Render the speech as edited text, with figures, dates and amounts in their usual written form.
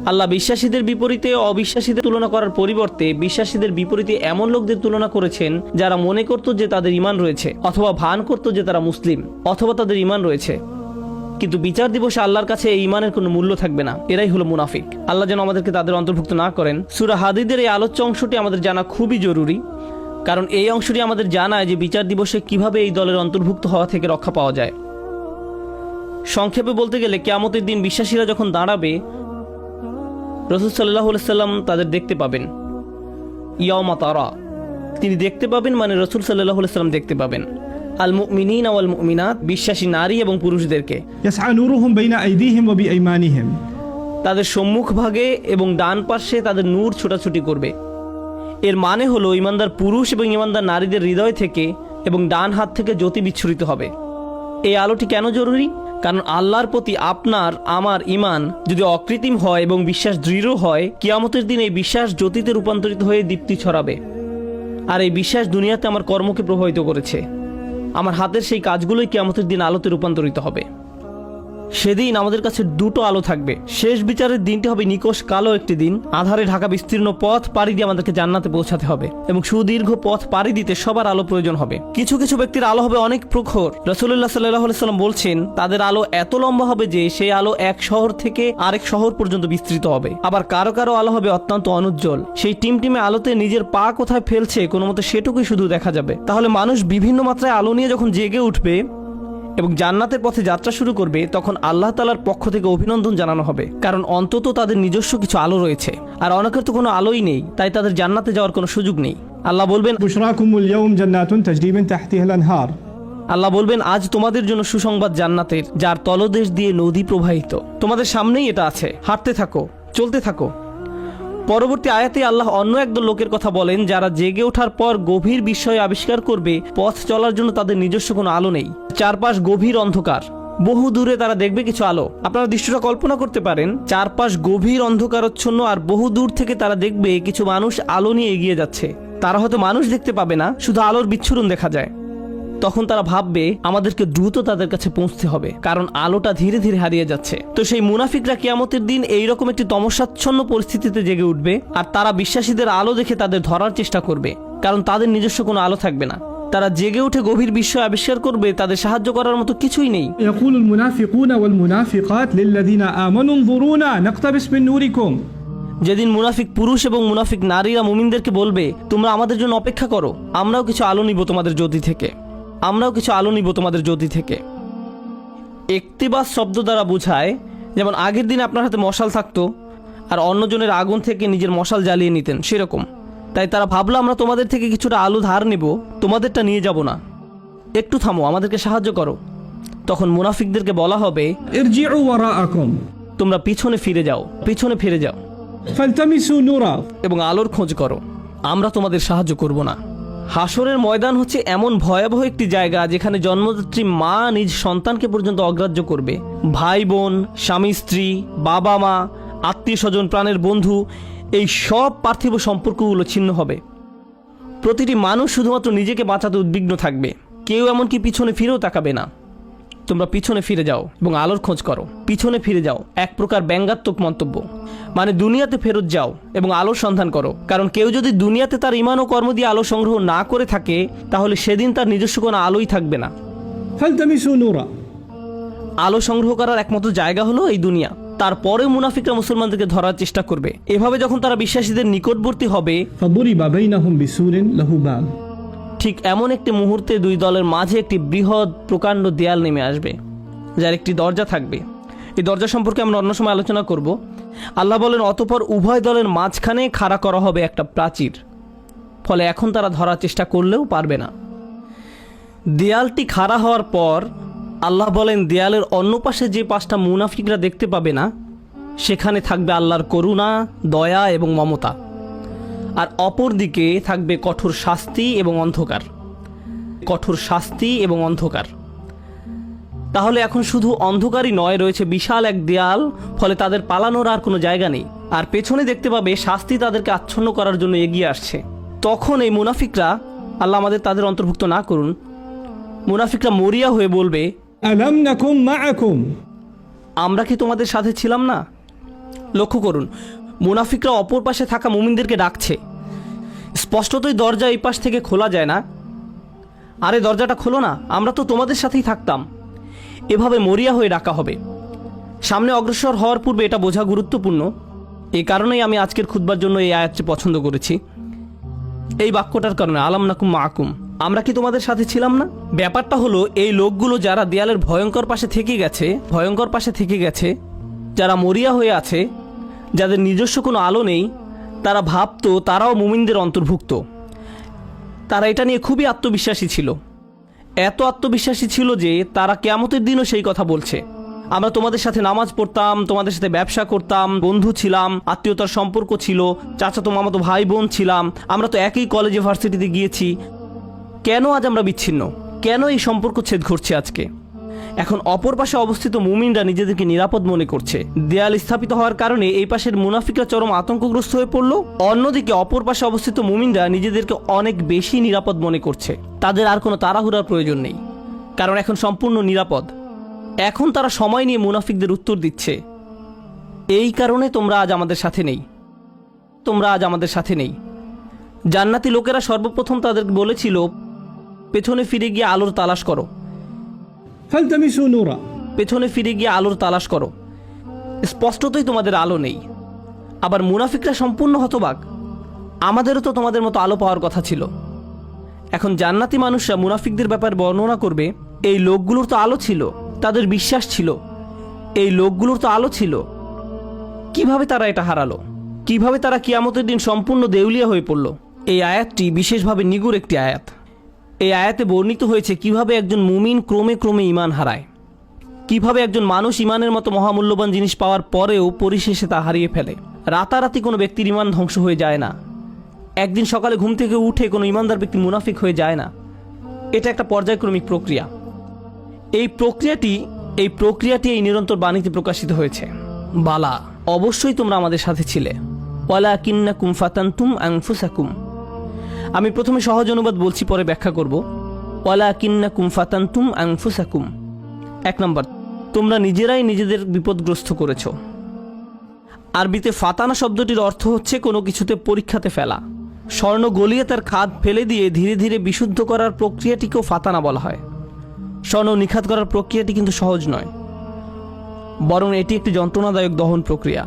আল্লাহ বিশ্বাসীদের বিপরীতে অবিশ্বাসীদের তুলনা করার পরিবর্তে বিশ্বাসীদের বিপরীতে এমন লোকদের তুলনা করেছেন যারা মনে করত যে তাদের ঈমান রয়েছে, অথবা ভান করত যে তারা মুসলিম, অথবা তাদের ঈমান রয়েছে, কিন্তু বিচার দিবসে আল্লাহর কাছে এই ঈমানের কোনো মূল্য থাকবে না। এরাই হলো মুনাফিক। আল্লাহ যেন আমাদেরকে তাদের অন্তর্ভুক্ত না করেন। সূরা হাদীদের এই আলোচ্য অংশটি আমাদের জানা খুবই জরুরি, কারণ এই অংশটি আমাদের জানায় যে বিচার দিবসে কিভাবে এই দলের অন্তর্ভুক্ত হওয়া থেকে রক্ষা পাওয়া যায়। সংক্ষেপে বলতে গেলে কিয়ামতের দিন বিশ্বাসীরা যখন দাঁড়াবে, রাসূল সাল্লাল্লাহু আলাইহি সাল্লাম তাদের দেখতে পাবেন। ইয়াউমা তারা, তিনি দেখতে পাবেন মানে রাসূল সাল্লাল্লাহু আলাইহি সাল্লাম দেখতে পাবেন আল মুমিনিনা ওয়াল মুমিনাত, বিশ্বাসী নারী এবং পুরুষদেরকে। ইয়াসআ নূরুহুম বাইনা আইদিহিম ওয়া বিআইমানিহিম, তাদের সম্মুখ ভাগে এবং ডান পাশে তাদের নূর ছোটাছুটি করবে। এর মানে হলো ঈমানদার পুরুষ এবং ঈমানদার নারীদের হৃদয় থেকে এবং ডান হাত থেকে জ্যোতি বিচ্ছুরিত হবে। এই আলোটি কেন জরুরি? কারণ আল্লাহর প্রতি আপনার আমার ঈমান যদি অকৃত্রিম হয় এবং বিশ্বাস দৃঢ় হয়, কিয়ামতের দিন এই বিশ্বাস জ্যোতিতে রূপান্তরিত হয়ে দীপ্তি ছড়াবে। আর এই বিশ্বাস দুনিয়াতে আমার কর্মকে প্রভাবিত করেছে। আমার হাতের সেই কাজগুলোই কিয়ামতের দিন আলোতে রূপান্তরিত হবে। সেদিন আমাদের কাছে দুটো আলো থাকবে। শেষ বিচারের দিনটি হবে নিকষ কালো একটি দিন। আধারে ঢাকা বিস্তীর্ণ পথ পাড়ি দিয়ে আমাদেরকে জান্নাতে পৌঁছাতে হবে এবং সুদীর্ঘ পথ পাড়ি দিতে সবার আলো প্রয়োজন হবে। কিছু কিছু ব্যক্তির আলো হবে অনেক প্রখর। রাসূলুল্লাহ সাল্লাল্লাহু আলাইহি সাল্লাম বলছেন, তাদের আলো এত লম্বা হবে যে সেই আলো এক শহর থেকে আরেক শহর পর্যন্ত বিস্তৃত হবে। আবার কারো কারো আলো হবে অত্যন্ত অনুজ্জ্বল। সেই টিমটিমে আলোতে নিজের পা কোথায় ফেলছে কোনো মতে সেটুকুই শুধু দেখা যাবে। তাহলে মানুষ বিভিন্ন মাত্রায় আলো নিয়ে যখন জেগে উঠবে এবং জান্নাতের পথে যাত্রা শুরু করবে, তখন আল্লাহ তাআলার পক্ষ থেকে অভিনন্দন জানানো হবে, কারণ অন্তত তাদের নিজস্ব কিছু আলো রয়েছে। আর অনেকের তো কোনো আলোই নেই, তাই তাদের জান্নাতে যাওয়ার কোনো সুযোগ নেই। আল্লাহ বলবেন, বুশরাকুমুল ইয়াউম জান্নাতুন তাজরি মিন তাহতিহাল আনহার, আল্লাহ বলবেন, আজ তোমাদের জন্য সুসংবাদ জান্নাতের, যার তলদেশ দিয়ে নদী প্রবাহিত। তোমাদের সামনেই এটা আছে, হাঁটতে থাকো, চলতে থাকো। পরবর্তী আয়াতে আল্লাহ অন্য একদল লোকের কথা বলেন, যারা জেগে ওঠার পর গভীর বিস্ময় আবিষ্কার করবে পথ চলার জন্য তাদের নিজস্ব কোনো আলো নেই। চারপাশ গভীর অন্ধকার, বহু দূরে তারা দেখবে কিছু আলো। আপনারা দৃশ্যটা কল্পনা করতে পারেন, চারপাশ গভীর অন্ধকারচ্ছন্ন আর বহু দূর থেকে তারা দেখবে কিছু মানুষ আলো নিয়ে এগিয়ে যাচ্ছে। তারা হয়তো মানুষ দেখতে পাবে না, শুধু আলোর বিচ্ছুরণ দেখা যায়। তখন তারা ভাববে আমাদেরকে দ্রুত তাদের কাছে পৌঁছতে হবে, কারণ আলোটা ধীরে ধীরে হারিয়ে যাচ্ছে। তো সেই মুনাফিকরা কিয়ামতের দিন এইরকম একটি তমসাচ্ছন্ন পরিস্থিতিতে জেগে উঠবে, আর তারা বিশ্বাসীদের আলো দেখে তাদের ধরার চেষ্টা করবে, কারণ তাদের নিজস্ব কোনো আলো থাকবে না। তারা জেগে উঠে গভীর বিস্ময় আবিষ্কার করবে তাদের সাহায্য করার মতো কিছুই নেই। ইয়াকুলুল মুনাফিকুনা ওয়াল মুনাফিকাত লিল্লাযিনা আমানু নযুরুনা নাকতাবিস মিন নূরিকুম, যেদিন মুনাফিক পুরুষ এবং মুনাফিক নারীরা মুমিনদেরকে বলবে, তোমরা আমাদের জন্য অপেক্ষা করো, আমরাও কিছু আলো নিব তোমাদের জ্যোতি থেকে, আমরাও কিছু আলো নিব তোমাদের জ্যোতি থেকে। ইকতিবাস শব্দ দ্বারা বোঝায়, যেমন আগের দিন আপনার হাতে মশাল থাকতো আর অন্যজনের আগুন থেকে নিজের মশাল জ্বালিয়ে নিতেন, সেরকম। তাই তারা ভাবলো আমরা তোমাদের থেকে কিছুটা আলো ধার নেব, তোমাদেরটা নিয়ে যাব না, একটু থামো, আমাদেরকে সাহায্য করো। তখন মুনাফিকদেরকে বলা হবে, ইরজিউ ওয়ারাআকুম, তোমরা পিছনে ফিরে যাও, পিছনে ফিরে যাও ফালতামিসু নূরা, এবং আলোর খোঁজ করো, আমরা তোমাদের সাহায্য করব না। হাসরের ময়দান হচ্ছে এমন ভয়াবহ একটি জায়গা যেখানে জন্মদাত্রী মা নিজ সন্তানকে পর্যন্ত অগ্রাহ্য করবে। ভাই বোন, স্বামী স্ত্রী, বাবা মা, আত্মীয় স্বজন, প্রাণের বন্ধু, এই সব পার্থিব সম্পর্কগুলো ছিন্ন হবে। প্রতিটি মানুষ শুধুমাত্র নিজেকে বাঁচাতে উদ্বিগ্ন থাকবে, কেউ এমনকি পিছনে ফিরেও তাকাবে না। তোমরা পিছনে ফিরে যাও এবং আলোর খোঁজ করো, পিছনে ফিরে যাও এক প্রকার ব্যঙ্গাত্মক মন্তব্য, মানে দুনিয়াতে ফেরত যাও এবং আলোর সন্ধান করো। কারণ কেউ যদি দুনিয়াতে তার ঈমান ও কর্ম দিয়ে আলো সংগ্রহ না করে থাকে, তাহলে সেদিন তার নিজস্ব কোনো আলোই থাকবে না। ফালতামিসু নূরা, আলো সংগ্রহ করার একমাত্র জায়গা হলো এই দুনিয়া। তারপরে মুনাফিকরা মুসলমানদেরকে ধরার চেষ্টা করবে। এভাবে যখন তারা বিশ্বাসীদের নিকটবর্তী হবে, ফাদুরিবা বাইনাহুম বিসুরিন লাহু বাব, ঠিক এমন একটি মুহূর্তে দুই দলের মাঝে একটি বৃহৎ প্রকাণ্ড দেয়াল নেমে আসবে, যার একটি দরজা থাকবে। এই দরজা সম্পর্কে আমরা অন্য সময় আলোচনা করব। আল্লাহ বলেন, অতঃপর উভয় দলের মাঝখানে খাড়া করা হবে একটা প্রাচীর, ফলে এখন তারা ধরার চেষ্টা করলেও পারবে না। দেয়ালটি খাড়া হওয়ার পর আল্লাহ বলেন, দেয়ালের অন্য পাশে যে পাঁচটা মুনাফিকরা দেখতে পাবে না, সেখানে থাকবে আল্লাহর করুণা, দয়া এবং মমতা, আর অপর দিকে থাকবে কঠোর শাস্তি এবং অন্ধকার, কঠোর শাস্তি এবং অন্ধকার। তাহলে এখন শুধু অন্ধকারই নয়, রয়েছে বিশাল এক দেয়াল, ফলে তাদের পালানোর আর কোনো জায়গা নেই। আর পেছনে দেখতে পাবে শাস্তি তাদেরকে আচ্ছন্ন করার জন্য এগিয়ে আসছে। তখন এই মুনাফিকরা, আল্লাহ আমাদের তাদের অন্তর্ভুক্ত না করুন, মুনাফিকরা মরিয়া হয়ে বলবে, আলাম নাকুম মাআকুম, আমরা কি তোমাদের সাথে ছিলাম না? লক্ষ্য করুন, মুনাফিকরা অপর পাশে থাকা মুমিনদেরকে ডাকছে। স্পষ্টতই দরজা এই পাশ থেকে খোলা যায় না। আরে দরজাটা খোলো না, আমরা তো তোমাদের সাথেই থাকতাম। এভাবে মরিয়া হয়ে ডাকা হবে। সামনে অগ্রসর হওয়ার পূর্বে এটা বোঝা গুরুত্বপূর্ণ। এই কারণেই আমি আজকের খুতবার জন্য এই আয়াতটি পছন্দ করেছি। এই বাক্যটার কারণে, আলাম নাকুম মাকুম, আমরা কি তোমাদের সাথে ছিলাম না? ব্যাপারটা হলো, এই লোকগুলো যারা দেয়ালের ভয়ঙ্কর পাশে থেকে গেছে, যারা মরিয়া হয়ে আছে, যাদের নিজস্ব কোনো আলো নেই, তারা ভাবতো তারাও মুমিনদের অন্তর্ভুক্ত। তারা এটা নিয়ে খুবই আত্মবিশ্বাসী ছিল। এত আত্মবিশ্বাসী ছিল যে তারা কিয়ামতের দিনও সেই কথা বলছে, আমরা তোমাদের সাথে নামাজ পড়তাম, তোমাদের সাথে ব্যবসা করতাম, বন্ধু ছিলাম, আত্মীয়তার সম্পর্ক ছিল, চাচাতো মামাতো ভাই বোন ছিলাম, আমরা তো একই কলেজে ভার্সিটিতে গিয়েছি। কেন আজ আমরা বিচ্ছিন্ন? কেন এই সম্পর্ক ছেদ ঘটছে আজকে? এখন অপর পাশে অবস্থিত মুমিনরা নিজেদেরকে নিরাপদ মনে করছে। দেয়াল স্থাপিত হওয়ার কারণে এই পাশের মুনাফিকরা চরম আতঙ্কগ্রস্ত হয়ে পড়ল। অন্যদিকে অপর পাশে অবস্থিত মুমিনরা নিজেদেরকে অনেক বেশি নিরাপদ মনে করছে। তাদের আর কোনো তাড়াহুড়ার প্রয়োজন নেই, কারণ এখন সম্পূর্ণ নিরাপদ। এখন তারা সময় নিয়ে মুনাফিকদের উত্তর দিচ্ছে, এই কারণে তোমরা আজ আমাদের সাথে নেই। জান্নাতি লোকেরা সর্বপ্রথম তাদের বলেছিল, পেছনে ফিরে গিয়ে আলোর তালাশ করো, فالتمسوا نورا পেছনে ফিরে গিয়ে আলোর তালাশ করো। স্পষ্টতই তোমাদের আলো নেই। আবার মুনাফিকরা সম্পূর্ণ হতবাক, আমাদেরও তো তোমাদের মতো আলো পাওয়ার কথা ছিল। এখন জান্নাতি মানুষরা মুনাফিকদের ব্যাপারে বর্ণনা করবে, এই লোকগুলোর তো আলো ছিল, তাদের বিশ্বাস ছিল, এই লোকগুলোর তো আলো ছিল, কিভাবে তারা এটা হারালো? কিভাবে তারা কিয়ামতের দিন সম্পূর্ণ দেউলিয়া হয়ে পড়ল? এই আয়াতটি বিশেষভাবে নিগুড় একটি আয়াত। এই আয়াতে বর্ণিত হয়েছে কিভাবে একজন মুমিন ক্রমে ক্রমে ঈমান হারায়, কিভাবে একজন মানুষ ঈমানের মতো মহামূল্যবান জিনিস পাওয়ার পরেও পরিশেষে তা হারিয়ে ফেলে। রাতারাতি কোনো ব্যক্তির ঈমান ধ্বংস হয়ে যায় না। একদিন সকালে ঘুম থেকে উঠে কোনো ঈমানদার ব্যক্তি মুনাফিক হয়ে যায় না। এটা একটা পর্যায়ক্রমিক প্রক্রিয়া। এই প্রক্রিয়াটি এই নিরন্তর বাণীতে প্রকাশিত হয়েছে, বালা, অবশ্যই তোমরা আমাদের সাথে ছিলে, ওয়ালাকিন্নাকুম ফাতানতুম আনফুসাকুম। আমি প্রথমে সহজ অনুবাদ বলছি, পরে ব্যাখ্যা করব। ওয়ালাকিন্নাকুম ফাতানতুম আনফুসাকুম। 1 নম্বর, তোমরা নিজেরাই নিজেদের বিপদগ্রস্ত করেছ। আরবিতে ফাতানা শব্দটির অর্থ হচ্ছে কোনো কিছুতে পরীক্ষাতে ফেলা। স্বর্ণ গলিয়ে তার খাদ ফেলে দিয়ে ধীরে ধীরে বিশুদ্ধ করার প্রক্রিয়াটিকেও ফাতানা বলা হয়। স্বর্ণ নিখাত করার প্রক্রিয়াটি কিন্তু সহজ নয়, বরং এটি একটি যন্ত্রণাদায়ক দহন প্রক্রিয়া।